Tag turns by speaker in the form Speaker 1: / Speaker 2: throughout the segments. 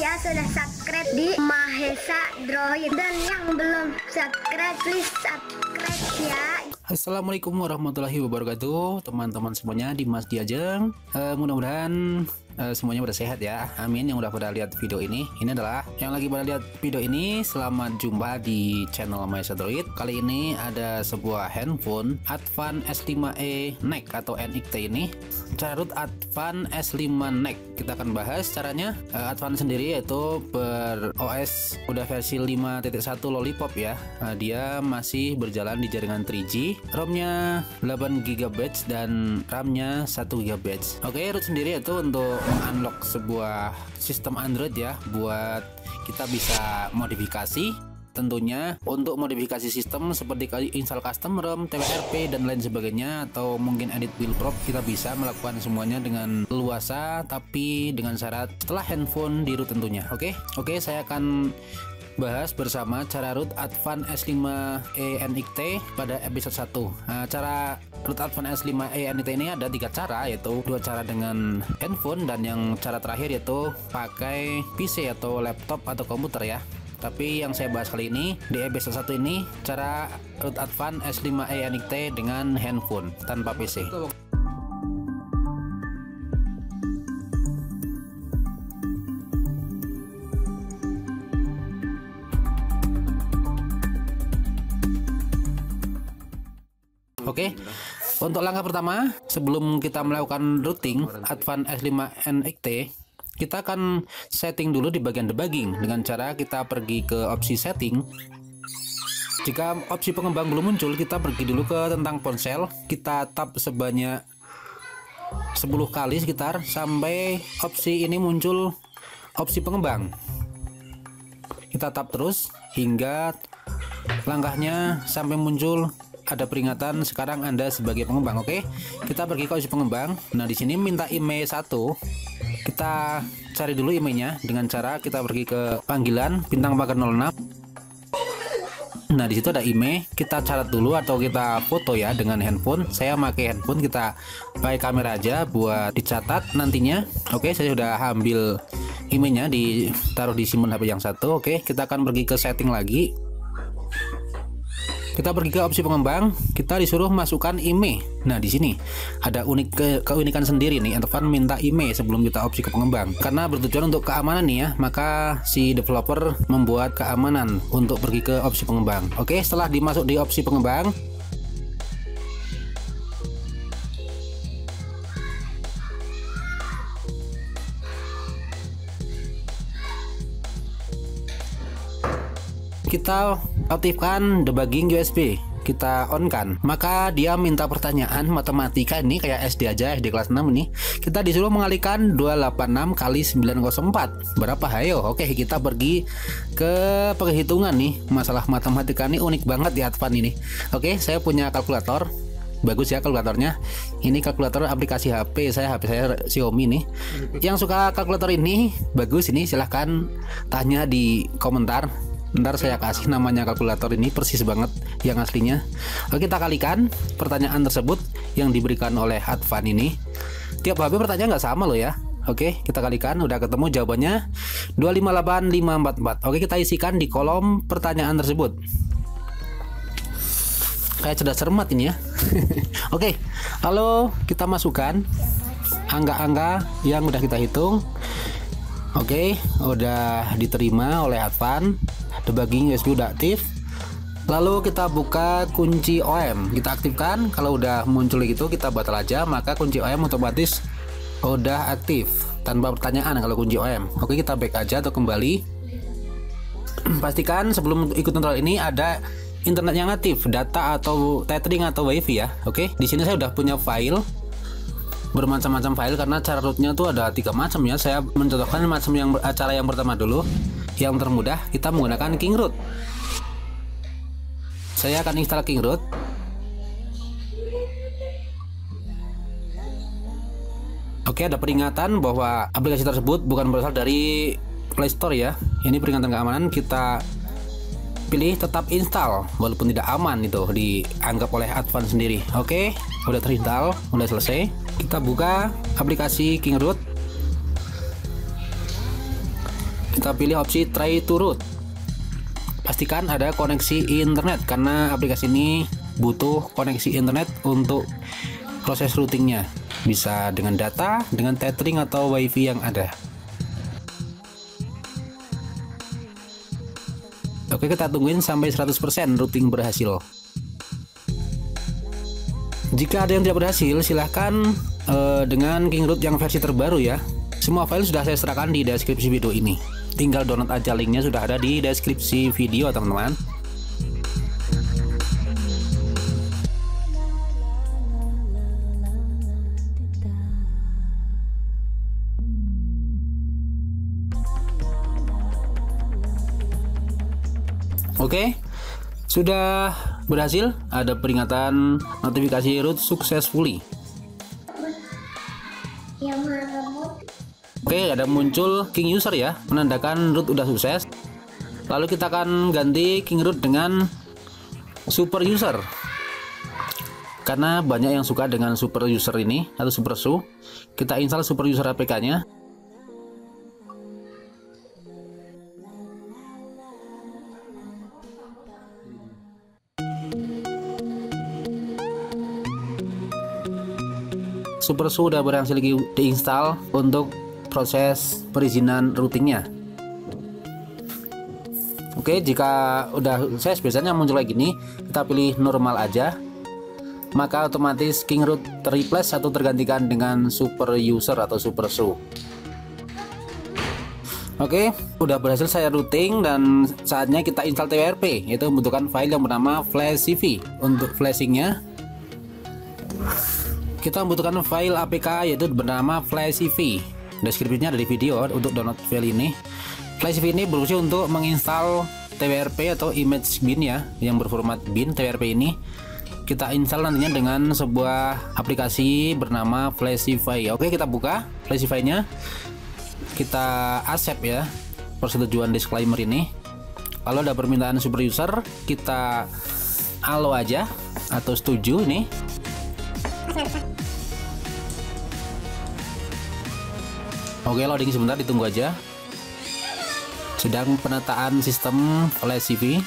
Speaker 1: ya sudah subscribe di Mahesa Droid, dan yang belum subscribe please subscribe ya.
Speaker 2: Assalamualaikum warahmatullahi wabarakatuh, teman-teman semuanya, Dimas Diajeng. Mudah-mudahan semuanya pada sehat ya, amin. Yang udah pada lihat video ini adalah yang lagi pada lihat video ini, selamat jumpa di channel Mahesa Droid. Kali ini ada sebuah handphone Advan S5e NEC atau NXT ini, Charut Advan S5 NEC. Kita akan bahas caranya. Advan sendiri yaitu ber OS udah versi 5.1 Lollipop ya. Dia masih berjalan di jaringan 3G, ROM-nya 8GB dan RAM-nya 1GB. Oke, root sendiri itu untuk unlock sebuah sistem Android ya, buat kita bisa modifikasi. Tentunya untuk modifikasi sistem seperti install custom ROM, TWRP dan lain sebagainya, atau mungkin edit build prop, kita bisa melakukan semuanya dengan leluasa, tapi dengan syarat setelah handphone di root tentunya. Oke, saya akan bahas bersama cara root Advan S5e NXT pada episode 1. Nah, cara root Advan S5e NXT ini ada 3 cara, yaitu 2 cara dengan handphone dan yang cara terakhir yaitu pakai PC atau laptop atau komputer ya. Tapi yang saya bahas kali ini di episode 1 ini cara root Advan S5e NXT dengan handphone tanpa PC. Oke, untuk langkah pertama sebelum kita melakukan routing Advan S5 NXT, kita akan setting dulu di bagian debugging dengan cara kita pergi ke opsi setting. Jika opsi pengembang belum muncul, kita pergi dulu ke tentang ponsel, kita tap sebanyak 10 kali sekitar sampai opsi ini muncul opsi pengembang. Kita tap terus hingga langkahnya sampai muncul ada peringatan sekarang Anda sebagai pengembang. Oke, kita pergi ke opsi pengembang. Nah, di sini minta email 1. Kita cari dulu emailnya dengan cara kita pergi ke panggilan bintang pagar 06. Nah, di situ ada email. Kita catat dulu atau kita foto ya dengan handphone. Saya pakai handphone, kita pakai kamera aja buat dicatat nantinya. Oke, saya sudah ambil emailnya, ditaruh di simpen HP yang satu. Oke, kita akan pergi ke setting lagi. Kita pergi ke opsi pengembang, kita disuruh masukkan email. Nah, di sini ada keunikan sendiri nih, Advan minta email sebelum kita opsi ke pengembang. Karena bertujuan untuk keamanan nih ya, maka si developer membuat keamanan untuk pergi ke opsi pengembang. Oke, setelah dimasuk di opsi pengembang, kita aktifkan debugging USB, kita on kan, maka dia minta pertanyaan matematika ini kayak SD aja, SD kelas 6 ini. Kita disuruh mengalihkan 286 kali 904 berapa, hayo. Oke, kita pergi ke perhitungan nih. Masalah matematika ini unik banget di Advan ini. Oke, saya punya kalkulator, bagus ya kalkulatornya. Ini kalkulator aplikasi HP saya Xiaomi nih. Yang suka kalkulator ini bagus, ini silahkan tanya di komentar. Ntar saya kasih namanya kalkulator ini persis banget yang aslinya. Oke, kita kalikan pertanyaan tersebut yang diberikan oleh Advan ini. Tiap HP pertanyaan nggak sama loh ya. Oke, kita kalikan, udah ketemu jawabannya 258544. Oke, kita isikan di kolom pertanyaan tersebut. Kayak cerdas cermat ini ya. Oke, lalu kita masukkan angka-angka yang udah kita hitung. Oke, udah diterima oleh Advan. Debugging USB udah aktif. Lalu kita buka kunci OEM, kita aktifkan. Kalau udah muncul gitu, kita batal aja, maka kunci OEM otomatis udah aktif tanpa pertanyaan kalau kunci OEM. Oke, kita back aja atau kembali. Pastikan sebelum ikut tutorial ini ada internet yang aktif, data atau tethering atau wifi ya. Oke, di sini saya udah punya file, bermacam-macam file, karena cara rootnya tuh ada 3 macam ya. Saya mencontohkan cara yang pertama dulu, yang termudah. Kita menggunakan Kingroot. Saya akan install Kingroot. Oke, ada peringatan bahwa aplikasi tersebut bukan berasal dari Play Store ya. Ini peringatan keamanan. Kita pilih tetap install walaupun tidak aman, itu dianggap oleh Advan sendiri. Oke, udah terinstall, udah selesai. Kita buka aplikasi Kingroot. Kita pilih opsi try to root. Pastikan ada koneksi internet karena aplikasi ini butuh koneksi internet untuk proses routingnya. Bisa dengan data, dengan tethering atau wifi yang ada. Oke, kita tungguin sampai 100% routing berhasil. Jika ada yang tidak berhasil, silahkan dengan Kingroot yang versi terbaru ya. Semua file sudah saya serahkan di deskripsi video ini. Tinggal download aja, linknya sudah ada di deskripsi video teman-teman. Oke, sudah berhasil. Ada peringatan notifikasi root successfully. Oke, ada muncul King User ya, menandakan root udah sukses. Lalu kita akan ganti Kingroot dengan Super User. Karena banyak yang suka dengan Super User ini atau Super SU. Kita install Super User APK-nya. Super SU udah berhasil diinstal untuk proses perizinan routingnya. Oke, jika udah sukses biasanya muncul kayak gini. Kita pilih normal aja, maka otomatis Kingroot terreplace atau tergantikan dengan Super User atau Super SU. Oke, udah berhasil saya routing dan saatnya kita install TWRP, yaitu membutuhkan file yang bernama FlashCV. Untuk flashingnya kita membutuhkan file APK yaitu bernama FlashCV. Deskripsinya ada di video untuk download file ini. FlashCV ini berfungsi untuk menginstal TWRP atau image bin ya, yang berformat bin. TWRP ini kita install nantinya dengan sebuah aplikasi bernama FlashCV. Oke, kita buka FlashCV-nya. Kita accept ya persetujuan disclaimer ini. Lalu ada permintaan super user, kita allow aja atau setuju ini. Oke, loading sebentar, ditunggu aja. Sedang penataan sistem FlashCV.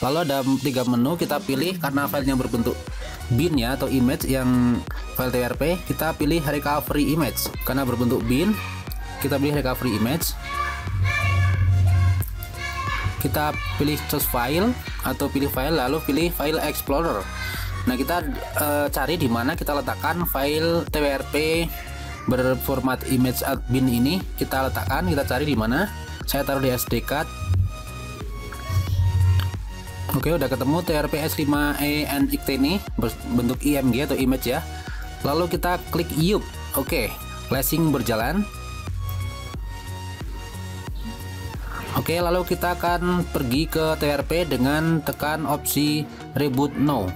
Speaker 2: Lalu ada 3 menu, kita pilih karena filenya berbentuk bin ya atau image yang file TWRP, kita pilih recovery image. Karena berbentuk bin, kita pilih recovery image. Kita pilih choose file atau pilih file lalu pilih file explorer. Nah, kita cari di mana kita letakkan file TWRP berformat image bin ini. Kita letakkan, kita cari di mana. Saya taruh di SD card. Oke, udah ketemu TWRP S5E NXT ini berbentuk IMG atau image ya. Lalu kita klik Yup. Oke, flashing berjalan. Oke, lalu kita akan pergi ke TWRP dengan tekan opsi Reboot Now.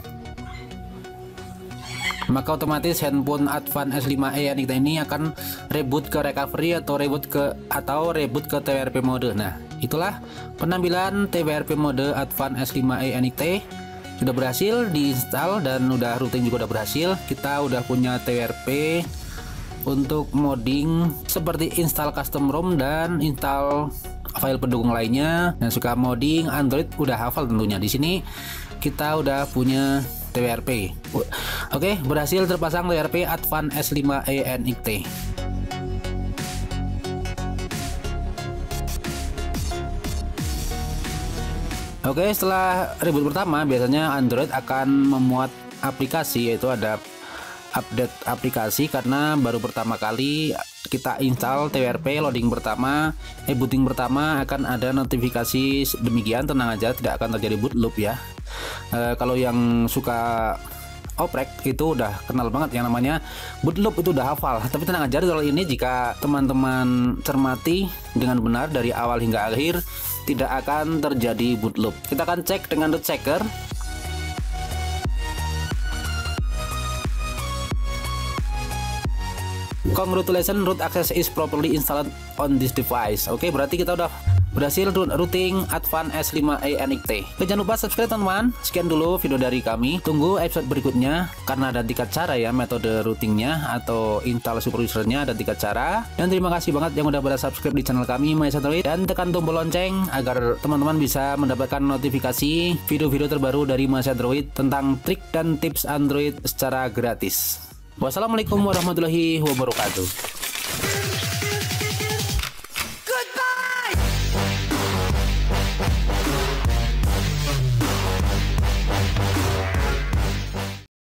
Speaker 2: Maka otomatis handphone Advan S5e NXT ini akan reboot ke recovery atau reboot ke TWRP mode. Nah, itulah penampilan TWRP mode Advan S5e NXT. Sudah berhasil diinstal dan udah routing juga udah berhasil. Kita udah punya TWRP untuk modding seperti install custom ROM dan install file pendukung lainnya. Dan suka modding Android udah hafal tentunya. Di sini kita udah punya TWRP. Oke, berhasil terpasang TWRP Advan S5e NXT. Oke, setelah reboot pertama biasanya Android akan memuat aplikasi, yaitu ada update aplikasi karena baru pertama kali kita install TWRP. Loading pertama, booting pertama akan ada notifikasi demikian. Tenang aja, tidak akan terjadi boot loop ya. Kalau yang suka oprek itu udah kenal banget yang namanya boot loop, itu udah hafal. Tapi tenang aja, kalau ini jika teman-teman cermati dengan benar dari awal hingga akhir tidak akan terjadi boot loop. Kita akan cek dengan root checker. Congratulations, root access is properly installed on this device. Oke, berarti kita udah berhasil routing Advanced S5a NXT. Jangan lupa subscribe teman-teman. Sekian dulu video dari kami. Tunggu episode berikutnya karena ada 3 cara ya metode routingnya atau install superusernya, ada 3 cara. Dan terima kasih banget yang udah pada subscribe di channel kami Mahesa Android, dan tekan tombol lonceng agar teman-teman bisa mendapatkan notifikasi video-video terbaru dari Mahesa Android tentang trik dan tips Android secara gratis. Wassalamualaikum warahmatullahi wabarakatuh.